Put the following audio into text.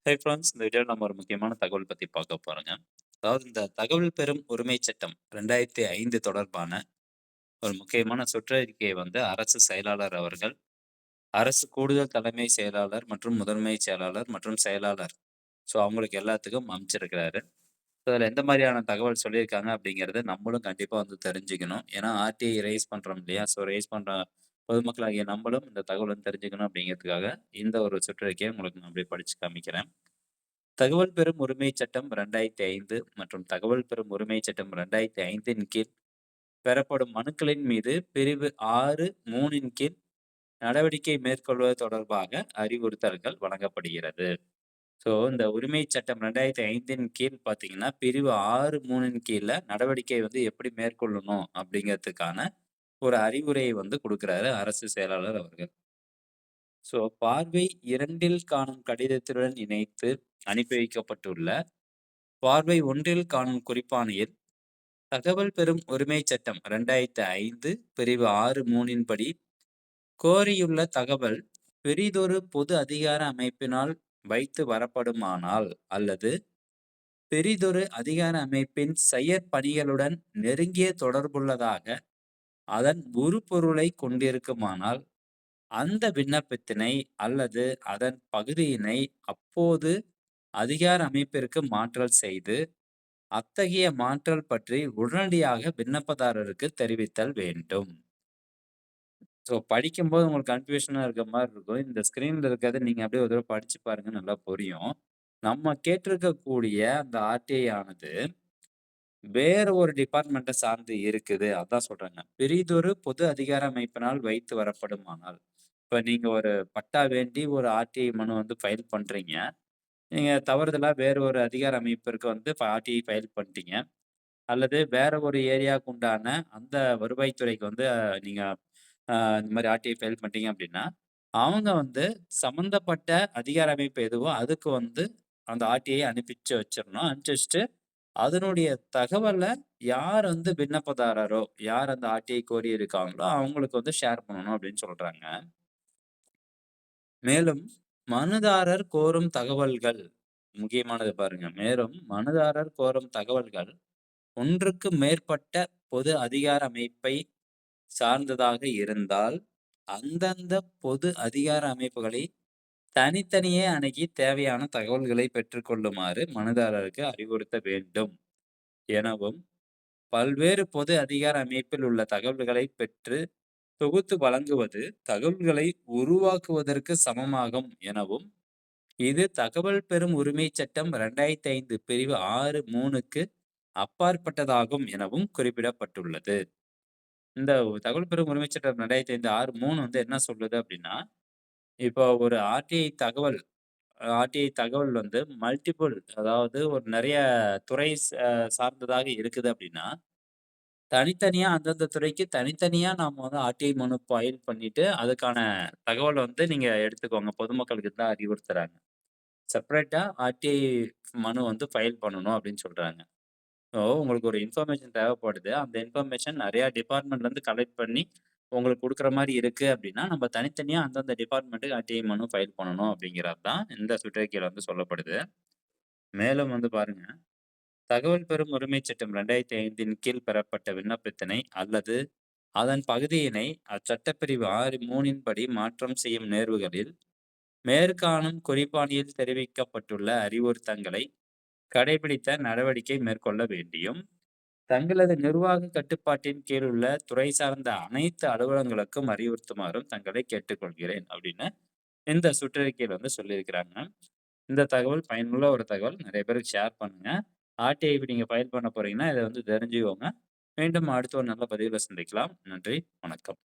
Hey friends, இந்த வீடியோவில் நம்ம ஒரு முக்கியமான தகவல் பற்றி பார்க்க போகிறோங்க. அதாவது இந்த தகவல் பெறும் உரிமை சட்டம் 2005 தொடர்பான ஒரு முக்கியமான சுற்றறிக்கையை அரசு செயலாளர் அவர்கள், அரசு கூடுதல் தலைமை செயலாளர் மற்றும் முதன்மை செயலாளர் மற்றும் செயலாளர், ஸோ அவங்களுக்கு எல்லாத்துக்கும் அமைச்சிருக்கிறாரு. அதில் எந்த மாதிரியான தகவல் சொல்லியிருக்காங்க அப்படிங்கிறத நம்மளும் கண்டிப்பாக தெரிஞ்சுக்கணும். ஏன்னா ஆர்டிஐ ரைஸ் பண்ணுறோம் இல்லையா? ஸோ ரைஸ் பண்ணுற பொதுமக்களாகிய நம்மளும் இந்த தகவல் தெரிஞ்சுக்கணும் அப்படிங்கிறதுக்காக இந்த ஒரு சுற்றறிக்கையை உங்களுக்கு நான் அப்படியே படித்து காமிக்கிறேன். தகவல் பெறும் உரிமை சட்டம் 2005 மற்றும் தகவல் பெறும் உரிமை சட்டம் 2005 கீழ் பெறப்படும் மனுக்களின் மீது பிரிவு 6(3) கீழ் நடவடிக்கை மேற்கொள்வது தொடர்பாக அறிவுறுத்தல்கள் வழங்கப்படுகிறது. ஸோ இந்த உரிமை சட்டம் 2005 கீழ் பார்த்தீங்கன்னா, பிரிவு 6(3) கீழ நடவடிக்கை எப்படி மேற்கொள்ளணும் அப்படிங்கிறதுக்கான ஒரு அறிவுரையை கொடுக்கிறாரு அரசு செயலாளர் அவர்கள். ஸோ பார்வை 2ல் காணும் கடிதத்துடன் இணைத்து அனுப்பி வைக்கப்பட்டுள்ள பார்வை 1ல் காணும் குறிப்பாணையில் தகவல் பெறும் உரிமை சட்டம் 2005 பிரிவு 6(3) படி கோரியுள்ள தகவல் பெரிதொரு பொது அதிகார அமைப்பினால் வைத்து வரப்படுமானால் அல்லது பெரிதொரு அதிகார அமைப்பின் செயற்பணிகளுடன் நெருங்கிய தொடர்புள்ளதாக அதன் உருப்பொருளை கொண்டிருக்குமானால் அந்த விண்ணப்பத்தினை அல்லது அதன் பகுதியினை அப்போது அதிகார அமைப்பிற்கு மாற்றல் செய்து அத்தகைய மாற்றல் பற்றி உடனடியாக விண்ணப்பதாரருக்கு தெரிவித்தல் வேண்டும். ஸோ படிக்கும்போது உங்களுக்கு கன்ஃபியூஷனா இருக்க மாதிரி இருக்கும். இந்த ஸ்க்ரீன்ல இருக்கிறத நீங்க அப்படியே ஒரு தடவை படிச்சு பாருங்க, நல்லா புரியும். நம்ம கேட்டிருக்கக்கூடிய அந்த ஆர்டிஐ ஆனது வேற ஒரு டிபார்ட்மெண்ட்ட சார்ந்து இருக்குது. அதான் சொல்றாங்க. பெரிதொரு பொது அதிகார அமைப்பினால் வைத்து வரப்படுமானால். இப்ப நீங்க ஒரு பட்டா வேண்டி ஒரு ஆர்டிஐ மனு ஃபைல் பண்றீங்க. நீங்க தவறுதலா வேற ஒரு அதிகார அமைப்பிற்கு ஆர்டிஐ ஃபைல் பண்ணிட்டீங்க. அல்லது வேற ஒரு ஏரியாவுக்கு உண்டான அந்த வருவாய்த்துறைக்கு நீங்க இந்த மாரி ஆர்டிஐ ஃபைல் பண்ணிட்டீங்க அப்படின்னா, அவங்க சம்மந்தப்பட்ட அதிகார அமைப்பு எதுவோ அதுக்கு அந்த ஆர்டிஐ அனுப்பிச்சு வச்சிரணும். அனுப்பிச்சு வச்சுட்டு அதனுடைய தகவல யார் விண்ணப்பதாரரோ, யார் அந்த ஆர்டிஐ கோரி இருக்காங்களோ அவங்களுக்கு ஷேர் பண்ணணும் அப்படின்னு சொல்றாங்க. மேலும் மனுதாரர் கோரும் தகவல்கள் முக்கியமானது பாருங்க. மேலும் மனுதாரர் கோரும் தகவல்கள் ஒன்றுக்கு மேற்பட்ட பொது அதிகார அமைப்பை சார்ந்ததாக இருந்தால் அந்தந்த பொது அதிகார அமைப்புகளை தனித்தனியே அணுகி தேவையான தகவல்களை பெற்றுக்கொள்ளுமாறு மனுதாரருக்கு அறிவுறுத்த வேண்டும் எனவும், பல்வேறு பொது அதிகார அமைப்பில் உள்ள தகவல்களை பெற்று தொகுத்து வழங்குவது தகவல்களை உருவாக்குவதற்கு சமமாகும் எனவும், இது தகவல் பெறும் உரிமை சட்டம் 2005 பிரிவு 6(3)க்கு அப்பாற்பட்டதாகும் எனவும் குறிப்பிடப்பட்டுள்ளது. இந்த தகவல் பெறும் உரிமை சட்டம் 2005 6(3) என்ன சொல்லுது அப்படின்னா, இப்போ ஒரு ஆர்டிஐ தகவல் மல்டிபிள், அதாவது ஒரு நிறைய துறை சார்ந்ததாக இருக்குது அப்படின்னா, தனித்தனியா அந்தந்த துறைக்கு தனித்தனியா நாம ஆர்டிஐ மனு ஃபைல் பண்ணிட்டு, அதுக்கான தகவல் நீங்க எடுத்துக்கோங்க. பொதுமக்களுக்கு தான் அறிவுறுத்துறாங்க. செப்பரேட்டா ஆர்டிஐ மனு ஃபைல் பண்ணணும் அப்படின்னு சொல்றாங்க. ஸோ உங்களுக்கு ஒரு இன்ஃபர்மேஷன் தேவைப்படுது. அந்த இன்ஃபர்மேஷன் நிறையா டிபார்ட்மெண்ட்லேருந்து கலெக்ட் பண்ணி உங்களுக்கு குடுக்குற மாரி இருக்கு அப்படின்னா, நம்ம தனித்தனியா அந்தந்த டிபார்ட்மெண்ட்டுக்கு ஆர்டிஐ மனு ஃபைல் பண்ணணும் அப்படிங்கிறது தான் இந்த சுற்றறிக்கையில சொல்லப்படுது. மேலும் பாருங்க, தகவல் பெறும் உரிமை சட்டம் 2005 கீழ் பெறப்பட்ட விண்ணப்பத்தினை அல்லது அதன் பகுதியினை அச்சட்டப்பிரிவு 6(3) படி மாற்றம் செய்யும் நேர்வுகளில் மேற்காணும் குறிப்பாணியில் தெரிவிக்கப்பட்டுள்ள அறிவுறுத்தங்களை கடைபிடித்த நடவடிக்கை மேற்கொள்ள வேண்டியும், தங்களது நிர்வாக கட்டுப்பாட்டின் கீழ் உள்ள துறை சார்ந்த அனைத்து அலுவலகங்களுக்கும் அறிவுறுத்துமாறும் தங்களை கேட்டுக்கொள்கிறேன் அப்படின்னு இந்த சுற்றறிக்கையில் சொல்லியிருக்கிறாங்க. இந்த தகவல் பயனுள்ள ஒரு தகவல். நிறைய பேருக்கு ஷேர் பண்ணுங்க. ஆர்டிஐ நீங்க ஃபைல் பண்ண போறீங்கன்னா, இத தெரிஞ்சுக்கோங்க. மீண்டும் அடுத்த ஒரு நல்ல பதிவுல சந்திக்கலாம். நன்றி, வணக்கம்.